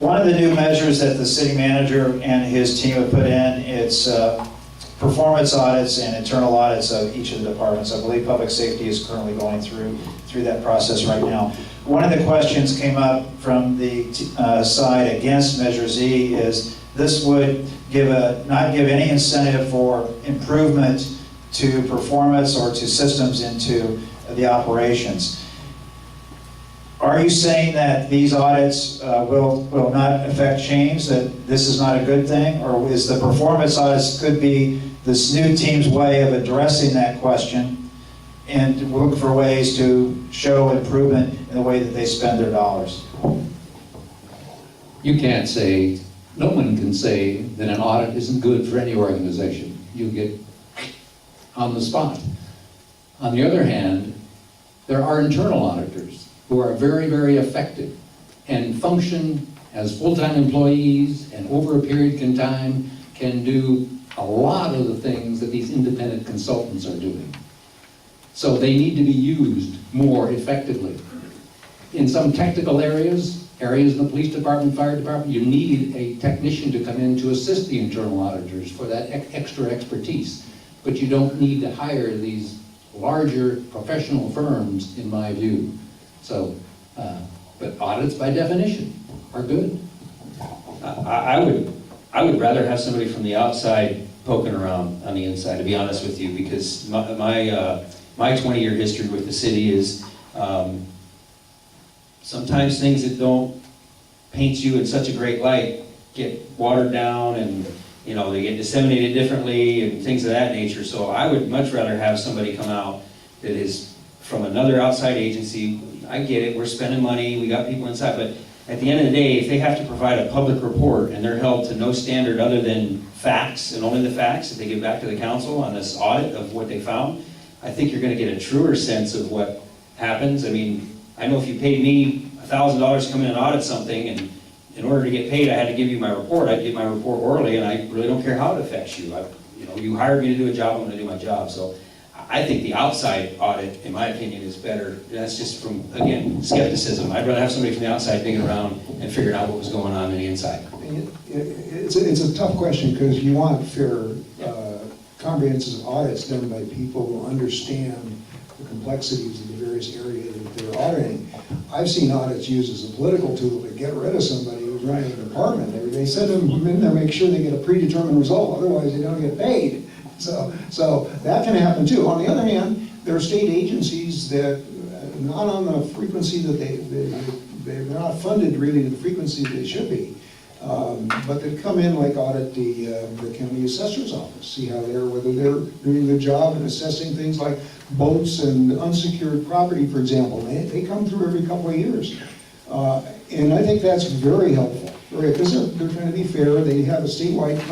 One of the new measures that the city manager and his team have put in, it's performance audits and internal audits of each of the departments. I believe public safety is currently going through that process right now. One of the questions came up from the side against Measure Z is this would not give any incentive for improvement to performance or to systems into the operations. Are you saying that these audits will not affect change, that this is not a good thing? Or is the performance audits could be this new team's way of addressing that question and look for ways to show improvement in the way that they spend their dollars? You can't say, no one can say that an audit isn't good for any organization. You get on the spot. On the other hand, there are internal auditors who are very, very effective and function as full-time employees and over a period of time can do a lot of the things that these independent consultants are doing. So they need to be used more effectively. In some technical areas in the police department, fire department, you need a technician to come in to assist the internal auditors for that extra expertise. But you don't need to hire these larger professional firms, in my view. So, but audits by definition are good. I would rather have somebody from the outside poking around on the inside, to be honest with you, because my 20-year history with the city is sometimes things that don't paint you in such a great light get watered down and they get disseminated differently and things of that nature. So I would much rather have somebody come out that is from another outside agency. I get it, we're spending money, we got people inside, but at the end of the day, if they have to provide a public report and they're held to no standard other than facts and only the facts that they give back to the council on this audit of what they found, I think you're going to get a truer sense of what happens. I mean, I know if you paid me $1,000 to come in and audit something, and in order to get paid, I had to give you my report. I'd give my report orally, and I really don't care how it affects you. You hired me to do a job, I'm going to do my job. So I think the outside audit, in my opinion, is better. That's just from, again, skepticism. I'd rather have somebody from the outside digging around and figuring out what was going on in the inside. It's a tough question because you want fair, comprehensive audits done by people who understand the complexities of the various areas that they're auditing. I've seen audits used as a political tool to get rid of somebody who's running a department. They send them in there, make sure they get a predetermined result, otherwise they don't get paid. So that can happen too. On the other hand, there are state agencies that, not on the frequency that they're not funded really to the frequency they should be. But they come in like audit the county assessor's office, see how whether they're doing a good job in assessing things like boats and unsecured property, for example. They come through every couple of years. And I think that's very helpful. Because they're trying to be fair, they have a statewide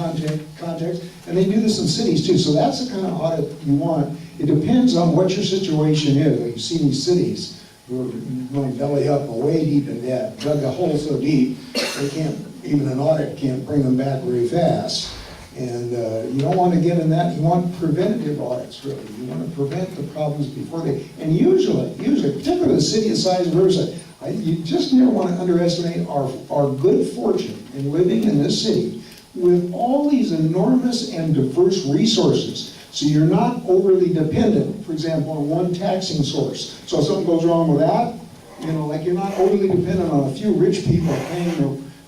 context, and they do this in cities too. So that's the kind of audit you want. It depends on what your situation is. Like you see these cities who are going belly up, way deep in debt, dug a hole so deep, they can't, even an audit can't bring them back very fast. And you don't want to get in that. You want preventative audits, really. You want to prevent the problems before they, and usually, particularly the city of size of Riverside, you just never want to underestimate our good fortune in living in this city with all these enormous and diverse resources. So you're not overly dependent, for example, on one taxing source. So if something goes wrong with that, like you're not overly dependent on a few rich people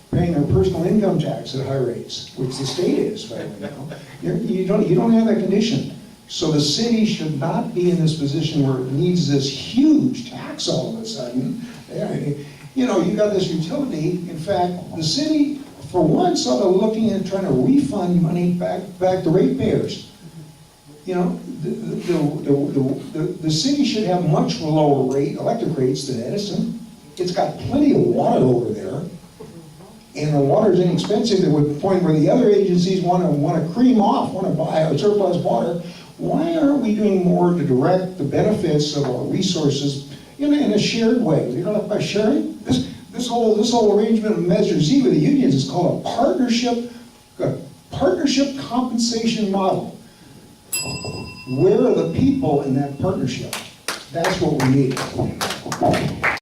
paying their personal income tax at high rates, which the state is right now. You don't have that condition. So the city should not be in this position where it needs this huge tax all of a sudden. You got this utility. In fact, the city, for once, ought to looking at trying to refund money back to ratepayers. The city should have much lower electric rates than Edison. It's got plenty of water over there, and the water is inexpensive to the point where the other agencies want to cream off, want to buy a surplus water. Why aren't we doing more to direct the benefits of our resources in a shared way? By sharing this whole arrangement of Measure Z with the unions is called a partnership compensation model. Where are the people in that partnership? That's what we need.